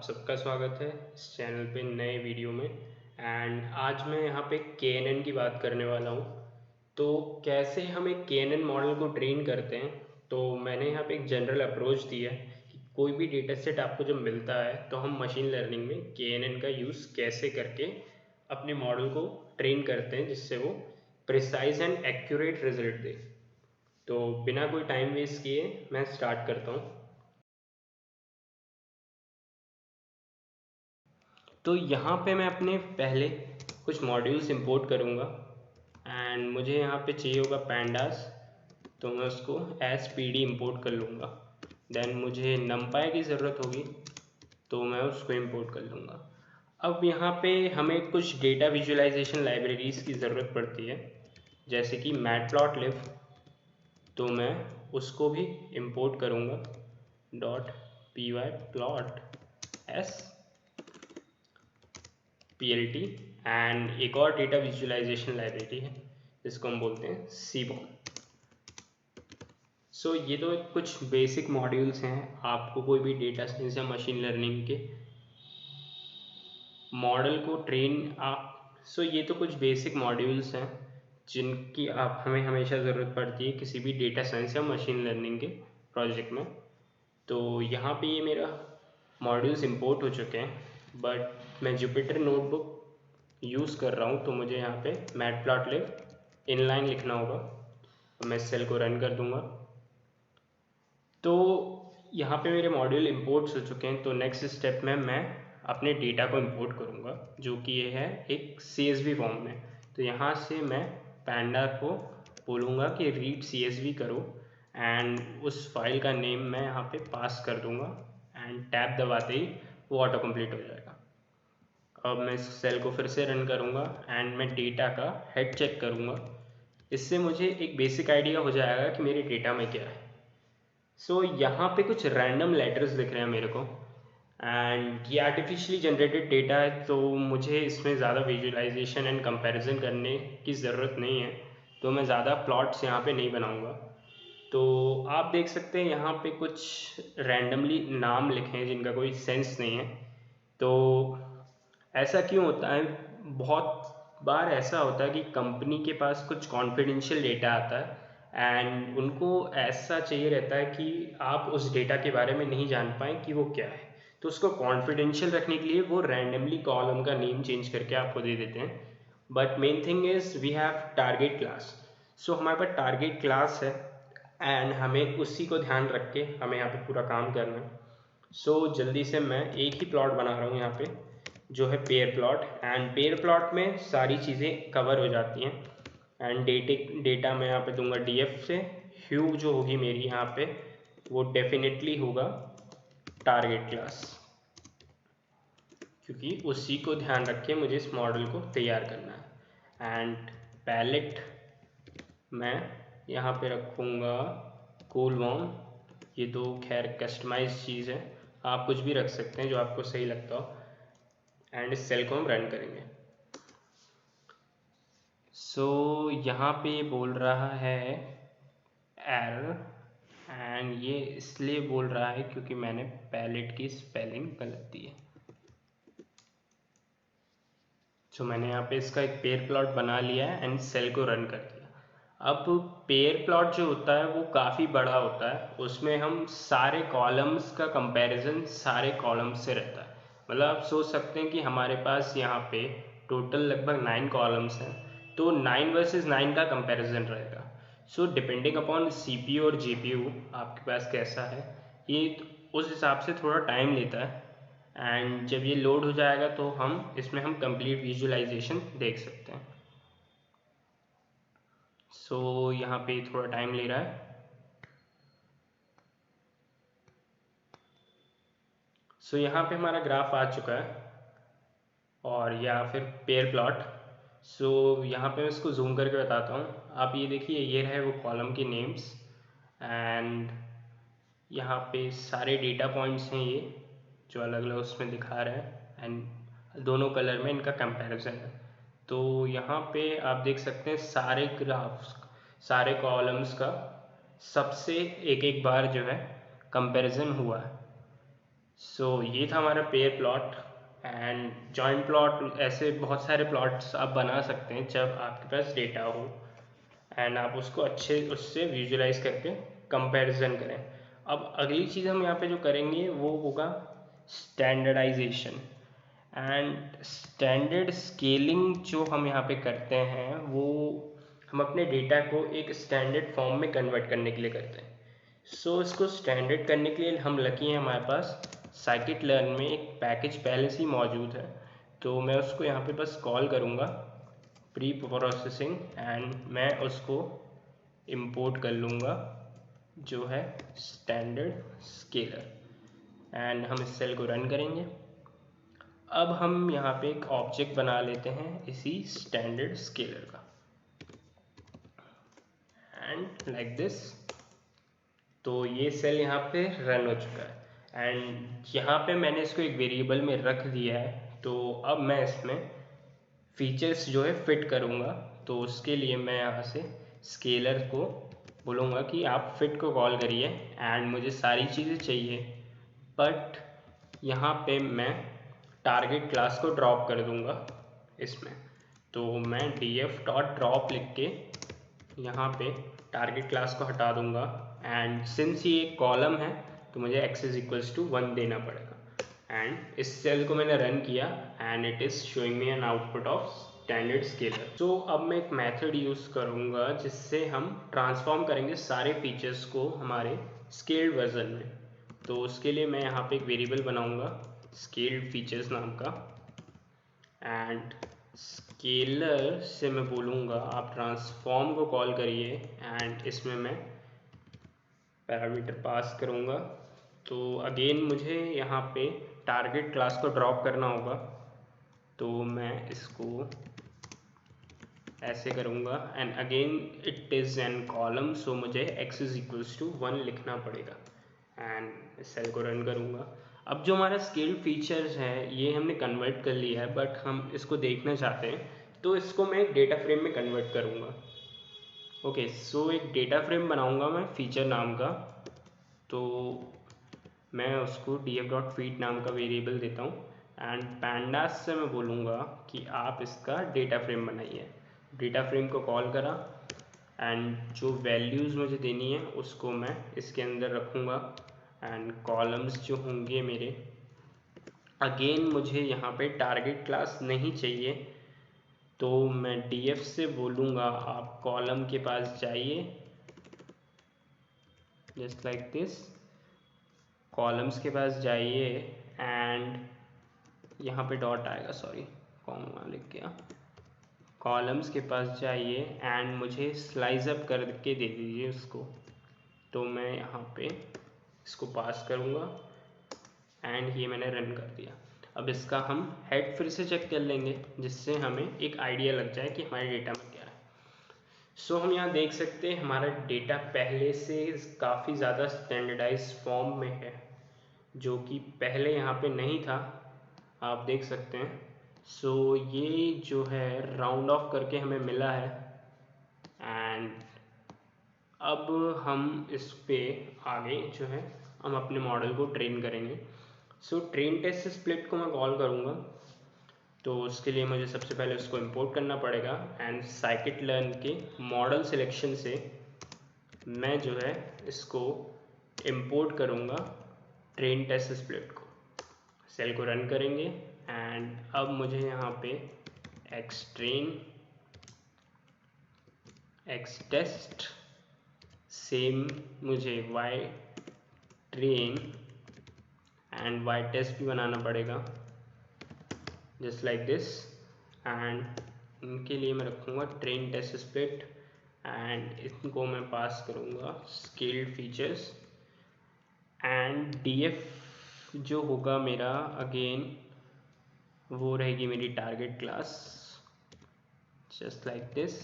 सबका स्वागत है इस चैनल पे नए वीडियो में। एंड आज मैं यहाँ पे KNN की बात करने वाला हूँ। तो कैसे हम एक KNN मॉडल को ट्रेन करते हैं, तो मैंने यहाँ पे एक जनरल अप्रोच दी है कि कोई भी डेटा सेट आपको जब मिलता है तो हम मशीन लर्निंग में KNN का यूज़ कैसे करके अपने मॉडल को ट्रेन करते हैं जिससे वो प्रिसाइज एंड एक्यूरेट रिजल्ट दे। तो बिना कोई टाइम वेस्ट किए मैं स्टार्ट करता हूँ। तो यहाँ पे मैं अपने पहले कुछ मॉड्यूल्स इंपोर्ट करूँगा एंड मुझे यहाँ पे चाहिए होगा पैंडास, तो मैं उसको एज PD इंपोर्ट कर लूँगा। देन मुझे numpy की ज़रूरत होगी तो मैं उसको इंपोर्ट कर लूँगा। अब यहाँ पे हमें कुछ डेटा विजुअलाइजेशन लाइब्रेरीज़ की ज़रूरत पड़ती है जैसे कि मैटप्लॉटलिब, तो मैं उसको भी इंपोर्ट करूँगा .py plot s PLT। And एक और डेटा विजुअलाइजेशन लाइब्रेरी है जिसको हम बोलते हैं सीबॉन। सो ये तो कुछ बेसिक मॉड्यूल्स हैं। आपको कोई भी डेटा साइंस या मशीन लर्निंग के मॉडल को ट्रेन ये तो कुछ बेसिक मॉड्यूल्स हैं जिनकी हमें हमेशा ज़रूरत पड़ती है किसी भी डेटा साइंस या मशीन लर्निंग के प्रोजेक्ट में। तो यहाँ पे ये मेरा मॉड्यूल्स इंपोर्ट हो चुके हैं, बट मैं जुपिटर नोटबुक यूज़ कर रहा हूँ तो मुझे यहाँ पे मैटप्लॉटलिब इनलाइन लिखना होगा। मैं सेल को रन कर दूँगा। तो यहाँ पे मेरे मॉड्यूल इंपोर्ट्स हो चुके हैं। तो नेक्स्ट स्टेप में मैं अपने डेटा को इंपोर्ट करूँगा जो कि ये है एक CSV फॉर्म में। तो यहाँ से मैं पैंडा को बोलूँगा कि रीड CSV करो एंड उस फाइल का नेम मैं यहाँ पे पास कर दूँगा एंड टैब दबाते ही वो ऑटो कंप्लीट हो जाएगा। अब मैं इस सेल को फिर से रन करूँगा एंड मैं डेटा का हेड चेक करूँगा। इससे मुझे एक बेसिक आइडिया हो जाएगा कि मेरे डेटा में क्या है। सो यहाँ पे कुछ रैंडम लेटर्स दिख रहे हैं मेरे को एंड ये आर्टिफिशियली जनरेटेड डेटा है, तो मुझे इसमें ज़्यादा विजुअलाइजेशन एंड कंपैरिजन करने की ज़रूरत नहीं है, तो मैं ज़्यादा प्लॉट्स यहाँ पे नहीं बनाऊँगा। तो आप देख सकते हैं यहाँ पे कुछ रैंडमली नाम लिखे हैं जिनका कोई सेंस नहीं है। तो ऐसा क्यों होता है? बहुत बार ऐसा होता है कि कंपनी के पास कुछ कॉन्फिडेंशियल डेटा आता है एंड उनको ऐसा चाहिए रहता है कि आप उस डेटा के बारे में नहीं जान पाएँ कि वो क्या है। तो उसको कॉन्फिडेंशियल रखने के लिए वो रैंडमली कॉलम का नेम चेंज करके आपको दे देते हैं। But main thing is we have target class. So हमारे पास टारगेट क्लास है एंड हमें उसी को ध्यान रख के हमें यहाँ पे पूरा काम करना है। सो जल्दी से मैं एक ही प्लॉट बना रहा हूँ यहाँ पे जो है pair plot, and pair plot में सारी चीज़ें कवर हो जाती हैं। एंड डेटा मैं यहाँ पे दूंगा DF से। ह्यू जो होगी मेरी यहाँ पे वो डेफिनेटली होगा टारगेट क्लास, क्योंकि उसी को ध्यान रख के मुझे इस मॉडल को तैयार करना है। एंड पैलेट मैं यहाँ पे रखूँगा कूलवॉर्म। ये तो खैर कस्टमाइज चीज़ है, आप कुछ भी रख सकते हैं जो आपको सही लगता हो। एंड इस सेल को हम रन करेंगे। सो यहाँ पे बोल रहा है एरर, एंड ये इसलिए बोल रहा है क्योंकि मैंने पैलेट की स्पेलिंग गलत दी है। सो मैंने यहाँ पे इसका एक पेयर प्लॉट बना लिया है एंड सेल को रन कर दिया। अब पेयर प्लॉट जो होता है वो काफ़ी बड़ा होता है, उसमें हम सारे कॉलम्स का कंपैरिजन सारे कॉलम्स से रहता है। मतलब आप सोच सकते हैं कि हमारे पास यहाँ पे टोटल लगभग 9 कॉलम्स हैं, तो 9 वर्सेस 9 का कंपैरिजन रहेगा। सो डिपेंडिंग अपॉन CPU और GPU आपके पास कैसा है, ये उस हिसाब से थोड़ा टाइम लेता है। एंड जब ये लोड हो जाएगा तो इसमें हम कंप्लीट विजुअलाइजेशन देख सकते हैं। सो यहाँ पे थोड़ा टाइम ले रहा है। सो यहाँ पे हमारा ग्राफ आ चुका है, और या फिर पेयर प्लॉट। सो यहाँ पे मैं इसको जूम करके बताता हूँ। आप ये देखिए, ये रहे वो कॉलम के नेम्स एंड यहाँ पे सारे डेटा पॉइंट्स हैं ये जो अलग अलग उसमें दिखा रहे हैं, एंड दोनों कलर में इनका कंपैरिजन है। तो यहाँ पे आप देख सकते हैं सारे ग्राफ्स, सारे कॉलम्स का सबसे एक एक बार जो है कंपैरिजन हुआ है। सो ये था हमारा pair plot and joint plot. ऐसे बहुत सारे प्लॉट्स आप बना सकते हैं जब आपके पास डेटा हो एंड आप उसको अच्छे उससे विजुलाइज करके कंपैरिजन करें। अब अगली चीज़ हम यहाँ पे जो करेंगे वो होगा स्टैंडर्डाइजेशन एंड स्टैंडर्ड स्केलिंग। जो हम यहाँ पे करते हैं वो हम अपने डेटा को एक स्टैंडर्ड फॉर्म में कन्वर्ट करने के लिए करते हैं। सो इसको स्टैंडर्ड करने के लिए हम लकी हैं, हमारे पास साइकिट लर्न में एक पैकेज पहले से ही मौजूद है। तो मैं उसको यहाँ पे बस कॉल करूँगा प्री प्रोसेसिंग एंड मैं उसको इंपोर्ट कर लूँगा जो है स्टैंडर्ड स्केलर एंड हम इस सेल को रन करेंगे। अब हम यहाँ पे एक ऑब्जेक्ट बना लेते हैं इसी स्टैंडर्ड स्केलर का एंड लाइक दिस। तो ये सेल यहाँ पे रन हो चुका है एंड यहाँ पे मैंने इसको एक वेरिएबल में रख दिया है। तो अब मैं इसमें फीचर्स जो है फिट करूँगा। तो उसके लिए मैं यहाँ से स्केलर को बोलूँगा कि आप फिट को कॉल करिए एंड मुझे सारी चीज़ें चाहिए, बट यहाँ पे मैं टारगेट क्लास को ड्रॉप कर दूँगा इसमें। तो मैं df डॉट ड्रॉप लिख के यहाँ पे टारगेट क्लास को हटा दूँगा एंड सिंस ये एक कॉलम है तो मुझे x इज इक्वल्स टू 1 देना पड़ेगा एंड इस सेल को मैंने रन किया and it is showing me an output of standard scaler. तो अब मैं एक मेथड यूज़ करूँगा जिससे हम ट्रांसफॉर्म करेंगे सारे फीचर्स को हमारे स्केल्ड वर्जन में। तो उसके लिए मैं यहाँ पे एक वेरिएबल बनाऊँगा स्केल्ड फीचर्स नाम का एंड स्केलर से मैं बोलूँगा आप ट्रांसफॉर्म को कॉल करिए एंड इसमें मैं पैरामीटर पास करूँगा। तो अगेन मुझे यहाँ पे टारगेट क्लास को ड्रॉप करना होगा। तो मैं इसको ऐसे करूँगा and again it is an column, so मुझे x इज इक्वल्स टू 1 लिखना पड़ेगा एंड इस सेल को रन करूँगा। अब जो हमारा स्केल फीचर्स है ये हमने कन्वर्ट कर लिया है, बट हम इसको देखना चाहते हैं तो इसको मैं एक डेटा फ्रेम में कन्वर्ट करूँगा। ओके, सो एक डेटा फ्रेम बनाऊँगा मैं फीचर नाम का। तो मैं उसको df.feed नाम का वेरिएबल देता हूँ एंड pandas से मैं बोलूँगा कि आप इसका डेटा फ्रेम बनाइए। डेटा फ्रेम को कॉल करा एंड जो वैल्यूज़ मुझे देनी है उसको मैं इसके अंदर रखूँगा एंड कॉलम्स जो होंगे मेरे, अगेन मुझे यहाँ पे टारगेट क्लास नहीं चाहिए तो मैं df से बोलूँगा आप कॉलम के पास जाइए जस्ट लाइक दिस। कॉलम्स के पास जाइए एंड यहाँ पे डॉट आएगा, सॉरी कॉमा लिख गया। कॉलम्स के पास जाइए एंड मुझे स्लाइस अप करके दे दीजिए उसको। तो मैं यहाँ पे इसको पास करूँगा एंड ये मैंने रन कर दिया। अब इसका हम हेड फिर से चेक कर लेंगे जिससे हमें एक आइडिया लग जाए कि हमारे डेटा में क्या है। सो हम यहाँ देख सकते हैं हमारा डेटा पहले से काफ़ी ज़्यादा स्टैंडर्डाइज फॉर्म में है, जो कि पहले यहाँ पे नहीं था, आप देख सकते हैं। सो ये जो है राउंड ऑफ करके हमें मिला है एंड अब हम इस पे आगे जो है हम अपने मॉडल को ट्रेन करेंगे। सो ट्रेन टेस्ट स्प्लिट को मैं कॉल करूँगा। तो उसके लिए मुझे सबसे पहले उसको इंपोर्ट करना पड़ेगा एंड साइकिट लर्न के मॉडल सिलेक्शन से मैं जो है इसको इंपोर्ट करूँगा ट्रेन टेस्ट स्प्लिट को। सेल को रन करेंगे एंड अब मुझे यहाँ पे X train X test same मुझे Y train and Y test भी बनाना पड़ेगा जस्ट लाइक दिस एंड इनके लिए मैं रखूँगा ट्रेन टेस्ट स्प्लिट एंड इनको मैं पास करूँगा स्केल्ड फीचर्स एंड df जो होगा मेरा अगेन वो रहेगी मेरी target class just like this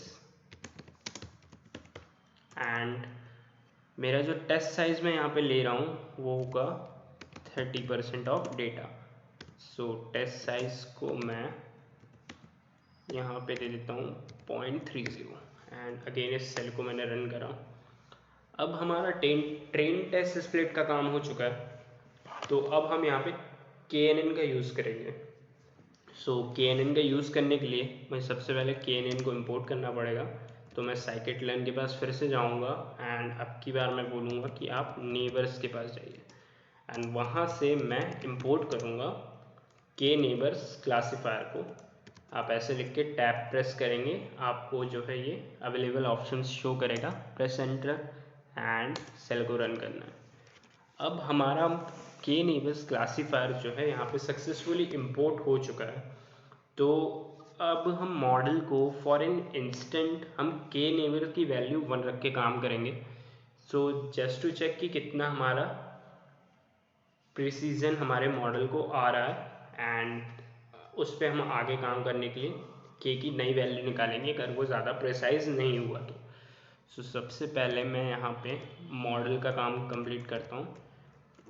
and मेरा जो टेस्ट साइज मैं यहाँ पे ले रहा हूँ वो होगा 30% of data. So test size को मैं यहाँ पे दे देता हूँ 0.30 एंड अगेन इस सेल को मैंने रन करा। अब हमारा ट्रेन टेस्ट स्प्लिट का काम हो चुका है तो अब हम यहाँ पे KNN का यूज़ करेंगे। सो KNN का यूज़ करने के लिए मुझे सबसे पहले KNN को इंपोर्ट करना पड़ेगा। तो मैं scikit-learn के पास फिर से जाऊँगा एंड अब की बार मैं बोलूँगा कि आप नेबर्स के पास जाइए एंड वहाँ से मैं इंपोर्ट करूँगा kNeighbors क्लासीफायर को। आप ऐसे लिख के टैब प्रेस करेंगे, आपको जो है ये अवेलेबल ऑप्शंस शो करेगा। प्रेस एंटर एंड सेल को रन करना है। अब हमारा kNeighbors क्लासीफायर जो है यहाँ पे सक्सेसफुली इंपोर्ट हो चुका है। तो अब हम मॉडल को फॉर एन इंस्टेंट हम kNeighbor की वैल्यू 1 रख के काम करेंगे। सो जस्ट टू चेक कि कितना हमारा प्रिसीजन हमारे मॉडल को आ रहा है एंड उस पर हम आगे काम करने के लिए k की नई वैल्यू निकालेंगे अगर वो ज़्यादा प्रिसाइज नहीं हुआ तो। सो सबसे पहले मैं यहाँ पे मॉडल का काम कंप्लीट करता हूँ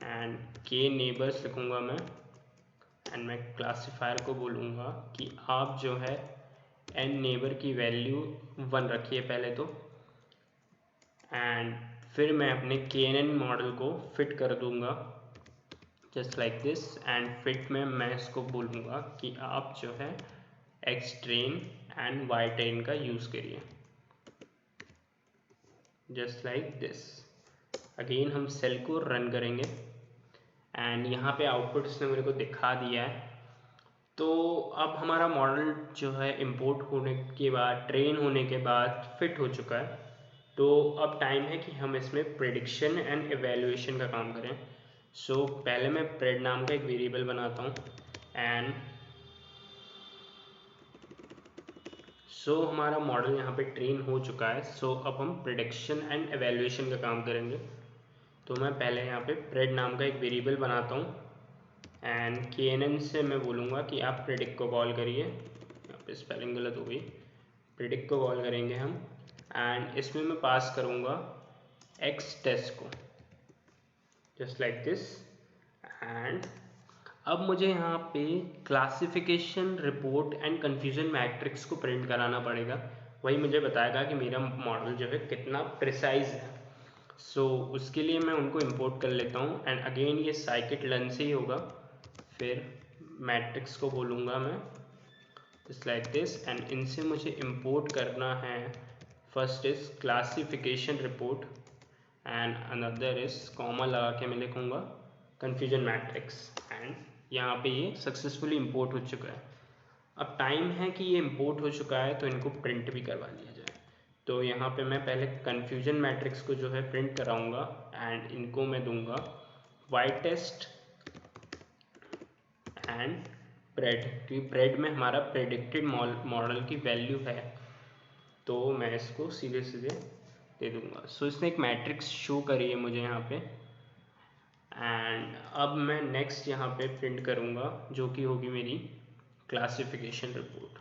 एंड kNeighbors लिखूँगा मैं एंड मैं क्लासीफायर को बोलूँगा कि आप जो है n नेबर की वैल्यू 1 रखिए पहले तो, एंड फिर मैं अपने KNN मॉडल को फिट कर दूँगा just like this. And fit में मैं इसको बोलूँगा कि आप जो है xtrain एंड ytrain का यूज़ करिए जस्ट लाइक दिस। अगेन हम सेल को रन करेंगे एंड यहाँ पे आउटपुट इसने मेरे को दिखा दिया है। तो अब हमारा मॉडल जो है इंपोर्ट होने के बाद, ट्रेन होने के बाद फिट हो चुका है। तो अब टाइम है कि हम इसमें प्रेडिक्शन एंड एवेल्यूएशन का काम करें। सो पहले मैं प्रेड नाम का एक वेरिएबल बनाता हूँ एंड हमारा मॉडल यहाँ पे ट्रेन हो चुका है। सो अब हम प्रेडिक्शन एंड एवेल्यूएशन का काम करेंगे। तो मैं पहले यहाँ पे प्रेड नाम का एक वेरिएबल बनाता हूँ एंड KNN से मैं बोलूँगा कि आप प्रेडिक्ट को कॉल करिए। यहाँ पे स्पेलिंग गलत हो गई, प्रेडिक्ट को कॉल करेंगे हम एंड इसमें मैं पास करूँगा xtest को जस्ट लाइक दिस। एंड अब मुझे यहाँ पे classification report and confusion matrix को प्रिंट कराना पड़ेगा। वही मुझे बताएगा कि मेरा मॉडल जो है कितना प्रिसाइज है। सो उसके लिए मैं उनको इंपोर्ट कर लेता हूँ एंड अगेन ये scikit-learn से ही होगा। फिर मैट्रिक्स को बोलूँगा मैं जस्ट लाइक दिस एंड इनसे मुझे इंपोर्ट करना है। First is classification report and another is comma लगा के मैं लिखूँगा कन्फ्यूजन मैट्रिक्स एंड यहाँ पे ये सक्सेसफुली इंपोर्ट हो चुका है। अब टाइम है कि ये इंपोर्ट हो चुका है तो इनको प्रिंट भी करवा लिया जाए। तो यहाँ पे मैं पहले कन्फ्यूजन मैट्रिक्स को जो है प्रिंट कराऊंगा एंड इनको मैं दूंगा ytest एंड प्रेड, क्योंकि प्रेड में हमारा प्रेडिक्टेड मॉडल की वैल्यू है तो मैं इसको सीधे सीधे दे दूंगा। सो इसने एक मैट्रिक्स शो करी है मुझे यहाँ पे एंड अब मैं नेक्स्ट यहाँ पे प्रिंट करूँगा जो कि होगी मेरी क्लासिफिकेशन रिपोर्ट।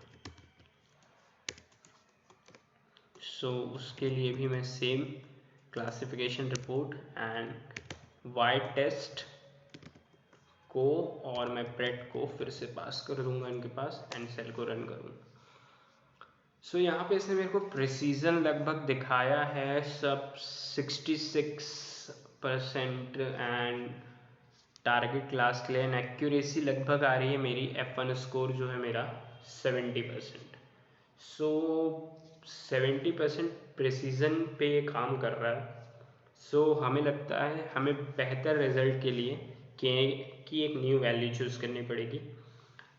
सो उसके लिए भी मैं same classification report and ytest को और मैं प्रेड को फिर से पास कर दूंगा इनके पास एंड सेल को रन करूँगा। सो यहाँ पे इसने मेरे को प्रिसीजन लगभग दिखाया है सब 66% एंड टारगेट क्लास के लिए एंड एक्यूरेसी लगभग आ रही है मेरी F1 स्कोर जो है मेरा 70%। सो 70% प्रिसीजन पे काम कर रहा है। सो हमें लगता है हमें बेहतर रिजल्ट के लिए k की एक न्यू वैल्यू चूज़ करनी पड़ेगी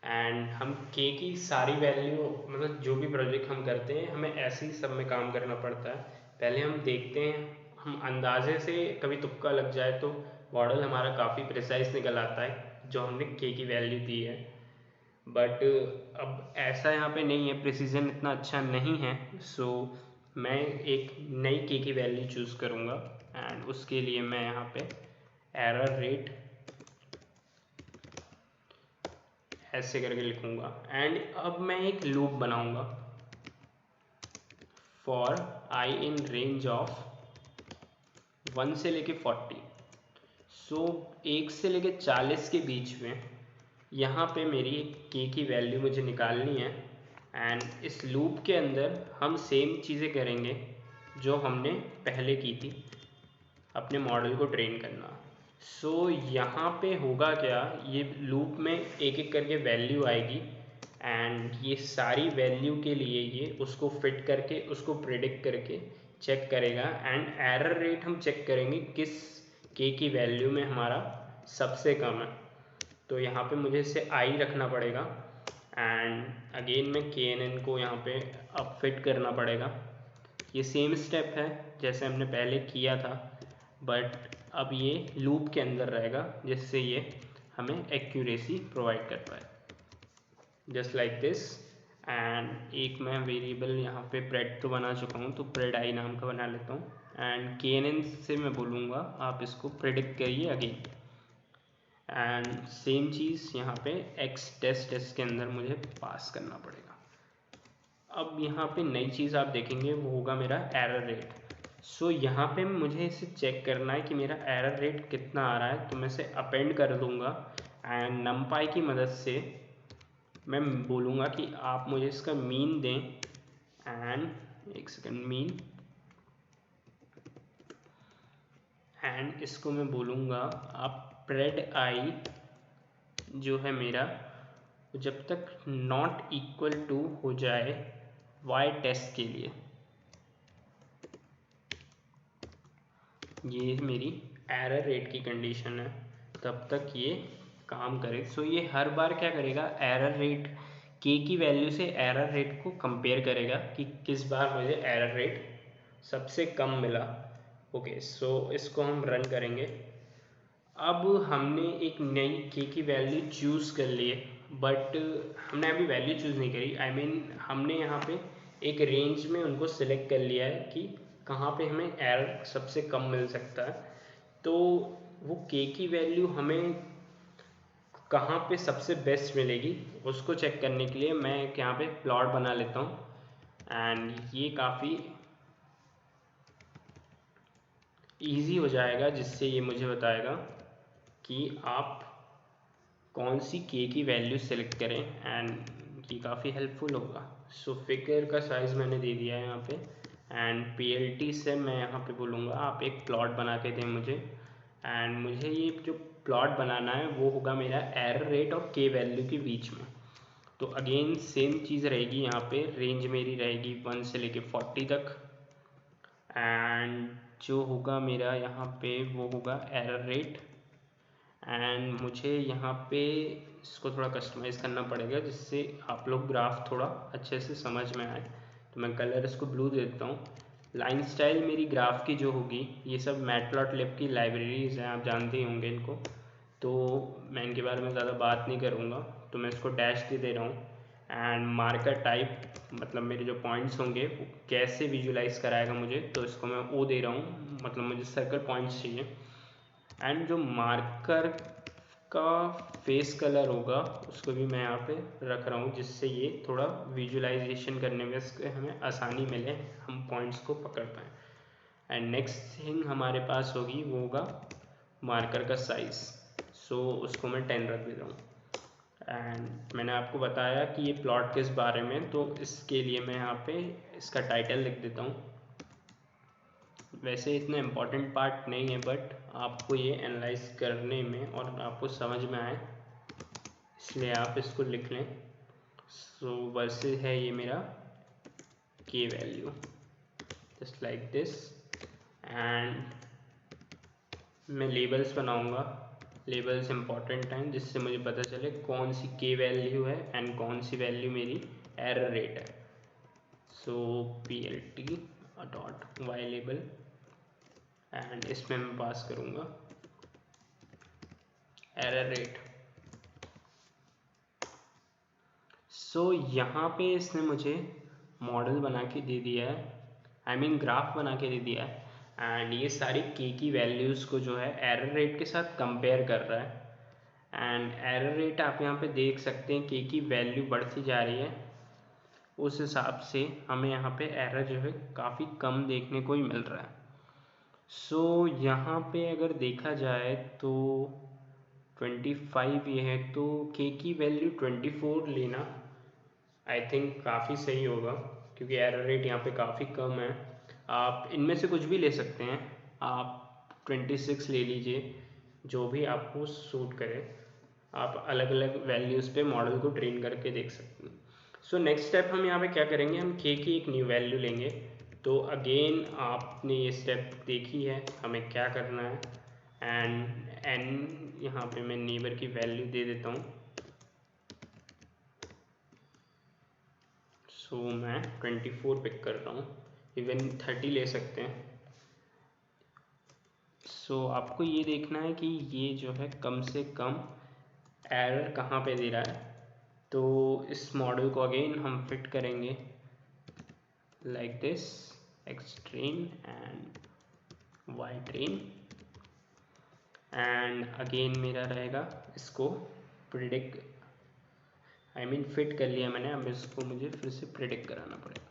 एंड हम k की सारी वैल्यू, मतलब जो भी प्रोजेक्ट हम करते हैं हमें ऐसे ही सब में काम करना पड़ता है। पहले हम देखते हैं, हम अंदाजे से कभी तुक्का लग जाए तो मॉडल हमारा काफ़ी प्रिसाइज निकल आता है जो हमने k की वैल्यू दी है। बट अब ऐसा यहाँ पे नहीं है, प्रिसीजन इतना अच्छा नहीं है। सो मैं एक नई k की वैल्यू चूज़ करूँगा एंड उसके लिए मैं यहाँ पे एरर रेट ऐसे करके लिखूँगा एंड अब मैं एक लूप बनाऊँगा for i in range of 1 से लेके 40। सो 1 से लेके 40 के बीच में यहाँ पे मेरी k की वैल्यू मुझे निकालनी है एंड इस लूप के अंदर हम सेम चीज़ें करेंगे जो हमने पहले की थी, अपने मॉडल को ट्रेन करना। सो यहाँ पे होगा क्या, ये लूप में एक एक करके वैल्यू आएगी एंड ये सारी वैल्यू के लिए ये उसको फिट करके उसको प्रिडिक्ट करके चेक करेगा एंड एरर रेट हम चेक करेंगे किस के की वैल्यू में हमारा सबसे कम है। तो यहाँ पे मुझे इसे आई रखना पड़ेगा एंड अगेन में के एन एन को यहाँ पे अब फिट करना पड़ेगा। ये सेम स्टेप है जैसे हमने पहले किया था, बट अब ये लूप के अंदर रहेगा जिससे ये हमें एक्यूरेसी प्रोवाइड कर पाए, जस्ट लाइक दिस। एंड एक मैं वेरिएबल यहाँ पे प्रेड तो बना चुका हूँ, तो प्रेड आई नाम का बना लेता हूँ एंड के एन एन से मैं बोलूँगा आप इसको प्रिडिक्ट करिए अगेन। एंड सेम चीज़ यहाँ पे एक्स टेस्ट के अंदर मुझे पास करना पड़ेगा। अब यहाँ पे नई चीज़ आप देखेंगे वो होगा मेरा एरर रेट। सो यहाँ पे मुझे इसे चेक करना है कि मेरा एरर रेट कितना आ रहा है, तो मैं इसे अपेंड कर दूंगा एंड नमपाई की मदद से मैं बोलूँगा कि आप मुझे इसका मीन दें एंड एक सेकंड मीन, एंड इसको मैं बोलूँगा आप प्रेड आई जो है मेरा जब तक नॉट इक्वल टू हो जाए वाई टेस्ट के लिए, ये मेरी एरर रेट की कंडीशन है, तब तक ये काम करे। सो ये हर बार क्या करेगा, एरर रेट के की वैल्यू से एरर रेट को कंपेयर करेगा कि किस बार मुझे एरर रेट सबसे कम मिला। ओके, सो इसको हम रन करेंगे। अब हमने एक नई के की वैल्यू चूज़ कर ली है, बट हमने अभी वैल्यू चूज़ नहीं करी। आई मीन हमने यहाँ पे एक रेंज में उनको सिलेक्ट कर लिया है कि कहाँ पे हमें एरर सबसे कम मिल सकता है। तो वो के की वैल्यू हमें कहाँ पे सबसे बेस्ट मिलेगी उसको चेक करने के लिए मैं एक यहाँ पे प्लॉट बना लेता हूँ एंड ये काफ़ी ईजी हो जाएगा, जिससे ये मुझे बताएगा कि आप कौन सी के की वैल्यू सेलेक्ट करें एंड ये काफ़ी हेल्पफुल होगा। सो फिगर का साइज़ मैंने दे दिया है यहाँ पे एंड पीएलटी से मैं यहाँ पे बोलूँगा आप एक प्लॉट बना के दें मुझे, एंड मुझे ये जो प्लॉट बनाना है वो होगा मेरा एरर रेट और के वैल्यू के बीच में। तो अगेन सेम चीज़ रहेगी, यहाँ पे रेंज मेरी रहेगी 1 से लेके 40 तक एंड जो होगा मेरा यहाँ पे वो होगा एरर रेट। एंड मुझे यहाँ पे इसको थोड़ा कस्टमाइज़ करना पड़ेगा जिससे आप लोग ग्राफ थोड़ा अच्छे से समझ में आए। तो मैं कलर इसको ब्लू दे देता हूँ। लाइन स्टाइल मेरी ग्राफ की जो होगी, ये सब मैटप्लॉटलिब की लाइब्रेरीज़ हैं, आप जानते ही होंगे इनको, तो मैं इनके बारे में ज़्यादा बात नहीं करूँगा। तो मैं इसको डैश दे रहा हूँ एंड मार्कर टाइप मतलब मेरे जो पॉइंट्स होंगे वो कैसे विजुलाइज कराएगा मुझे, तो इसको मैं ओ दे रहा हूँ, मतलब मुझे सर्कल पॉइंट्स चाहिए। एंड जो मार्कर का फेस कलर होगा उसको भी मैं यहाँ पे रख रहा हूँ, जिससे ये थोड़ा विजुलाइजेशन करने में हमें आसानी मिले, हम पॉइंट्स को पकड़ पाएँ। एंड नेक्स्ट थिंग हमारे पास होगी वो होगा मार्कर का साइज़। सो उसको मैं 10 रख देता हूँ। एंड मैंने आपको बताया कि ये प्लॉट किस बारे में, तो इसके लिए मैं यहाँ पे इसका टाइटल लिख देता हूँ। वैसे इतना इम्पोर्टेंट पार्ट नहीं है, बट आपको ये एनालाइज करने में और आपको समझ में आए इसलिए आप इसको लिख लें। सो वर्सेस है ये मेरा के value, just like this. And मैं लेबल्स बनाऊंगा, लेबल्स इम्पॉर्टेंट हैं जिससे मुझे पता चले कौन सी के वैल्यू है एंड कौन सी वैल्यू मेरी एरर रेट है। So plt dot Y label and इसमें मैं पास करूँगा एरर रेट। सो यहाँ पे इसने मुझे मॉडल बना के दे दिया है, आई मीन ग्राफ बना के दे दिया है एंड ये सारी के की वैल्यूज़ को जो है एरर रेट के साथ कंपेयर कर रहा है। एंड एरर रेट आप यहाँ पे देख सकते हैं के की वैल्यू बढ़ती जा रही है, उस हिसाब से हमें यहाँ पे एरर जो है काफ़ी कम देखने को ही मिल रहा है। सो यहाँ पे अगर देखा जाए तो 25 ये है, तो के की वैल्यू 24 लेना आई थिंक काफ़ी सही होगा, क्योंकि एरर रेट यहाँ पे काफ़ी कम है। आप इनमें से कुछ भी ले सकते हैं, आप 26 ले लीजिए जो भी आपको सूट करे, आप अलग अलग वैल्यूज़ पे मॉडल को ट्रेन करके देख सकते हैं। सो नेक्स्ट स्टेप हम यहाँ पे क्या करेंगे, हम k की एक न्यू वैल्यू लेंगे। तो अगेन आपने ये स्टेप देखी है, हमें क्या करना है, एंड n यहाँ पे मैं नेबर की वैल्यू दे देता हूँ। सो मैं 24 पिक कर रहा हूँ, इवन 30 ले सकते हैं। सो आपको ये देखना है कि ये जो है कम से कम एरर कहाँ पे दे रहा है। तो इस मॉडल को अगेन हम फिट करेंगे like this, x train and y train, and again मेरा रहेगा इसको प्रिडिक्ट, आई मीन फिट कर लिया मैंने, अब इसको मुझे फिर से प्रिडिक्ट कराना पड़ेगा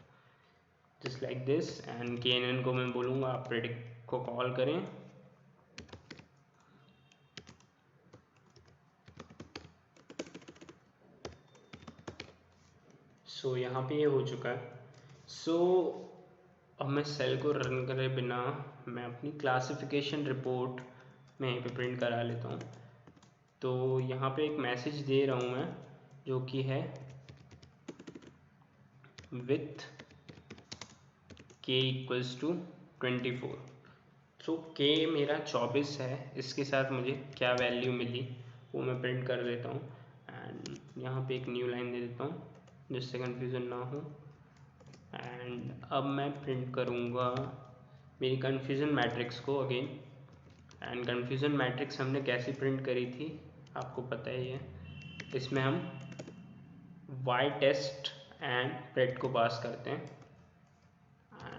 just like this. And knn को मैं बोलूँगा आप प्रिडिक्ट को कॉल करें। सो यहाँ पे ये हो चुका है। सो अब मैं सेल को रन करे बिना मैं अपनी क्लासिफिकेशन रिपोर्ट में यहीं पे प्रिंट करा लेता हूँ। तो यहाँ पे एक मैसेज दे रहा हूँ मैं, जो कि है with k equals to 24। So k मेरा 24 है, इसके साथ मुझे क्या वैल्यू मिली वो मैं प्रिंट कर देता हूँ। एंड यहाँ पे एक न्यू लाइन दे देता हूँ जिससे कन्फ्यूज़न ना हो। एंड अब मैं प्रिंट करूँगा मेरी कन्फ्यूज़न मैट्रिक्स को अगेन। एंड कन्फ्यूज़न मैट्रिक्स हमने कैसी प्रिंट करी थी आपको पता ही है, इसमें हम वाई टेस्ट एंड प्रेड को पास करते हैं।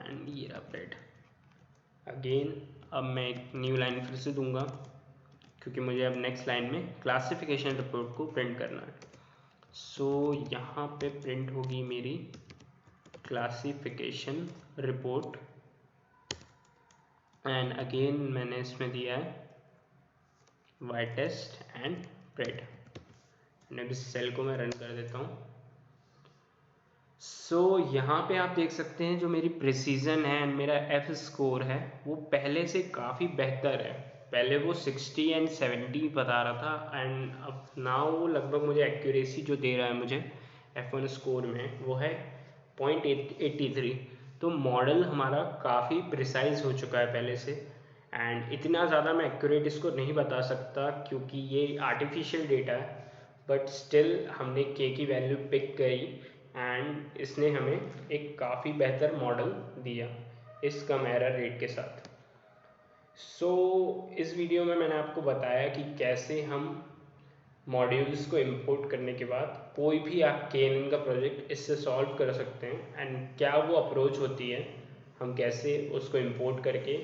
एंड ये रहा प्रेड। अगेन अब मैं एक न्यू लाइन फिर से दूंगा क्योंकि मुझे अब नेक्स्ट लाइन में क्लासिफिकेशन रिपोर्ट को प्रिंट करना है। सो यहाँ पे प्रिंट होगी मेरी क्लासिफिकेशन रिपोर्ट। एंड अगेन मैंने इसमें दिया है वाई टेस्ट एंड प्रेड। अब इस सेल को मैं रन कर देता हूँ। सो यहाँ पे आप देख सकते हैं जो मेरी प्रिसीजन है एंड मेरा एफ स्कोर है वो पहले से काफ़ी बेहतर है। पहले वो 60 एंड 70 बता रहा था एंड अब नाउ वो लगभग मुझे एक्यूरेसी जो दे रहा है मुझे F1 स्कोर में वो है 0.83। तो मॉडल हमारा काफ़ी प्रिसाइज हो चुका है पहले से। एंड इतना ज़्यादा मैं एक्यूरेट इसको नहीं बता सकता क्योंकि ये आर्टिफिशियल डेटा है, बट स्टिल हमने k की वैल्यू पिक करी एंड इसने हमें एक काफ़ी बेहतर मॉडल दिया इस कम एरर रेट के साथ। सो इस वीडियो में मैंने आपको बताया कि कैसे हम मॉड्यूल्स को इंपोर्ट करने के बाद कोई भी आप KNN का प्रोजेक्ट इससे सॉल्व कर सकते हैं एंड क्या वो अप्रोच होती है, हम कैसे उसको इंपोर्ट करके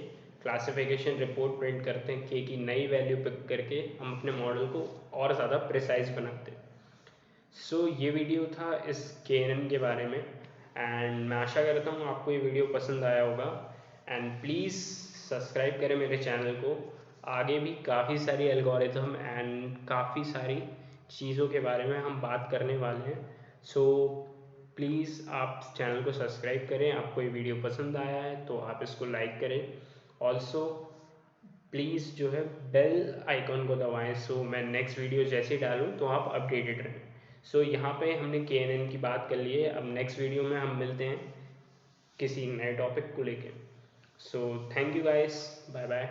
क्लासिफिकेशन रिपोर्ट प्रिंट करते हैं, k की नई वैल्यू पिक करके हम अपने मॉडल को और ज़्यादा प्रिसाइज बनाते हैं। सो ये वीडियो था इस KNN के बारे में एंड मैं आशा करता हूँ आपको ये वीडियो पसंद आया होगा। एंड प्लीज़ सब्सक्राइब करें मेरे चैनल को, आगे भी काफ़ी सारी एल्गोरिथम एंड काफ़ी सारी चीज़ों के बारे में हम बात करने वाले हैं। सो प्लीज़ आप चैनल को सब्सक्राइब करें। आपको ये वीडियो पसंद आया है तो आप इसको लाइक करें। ऑल्सो प्लीज़ जो है बेल आइकॉन को दबाएं सो मैं नेक्स्ट वीडियो जैसे डालूँ तो आप अपडेटेड रहें। सो यहाँ पे हमने KNN की बात कर ली है, अब नेक्स्ट वीडियो में हम मिलते हैं किसी नए टॉपिक को लेके। So thank you guys, bye bye.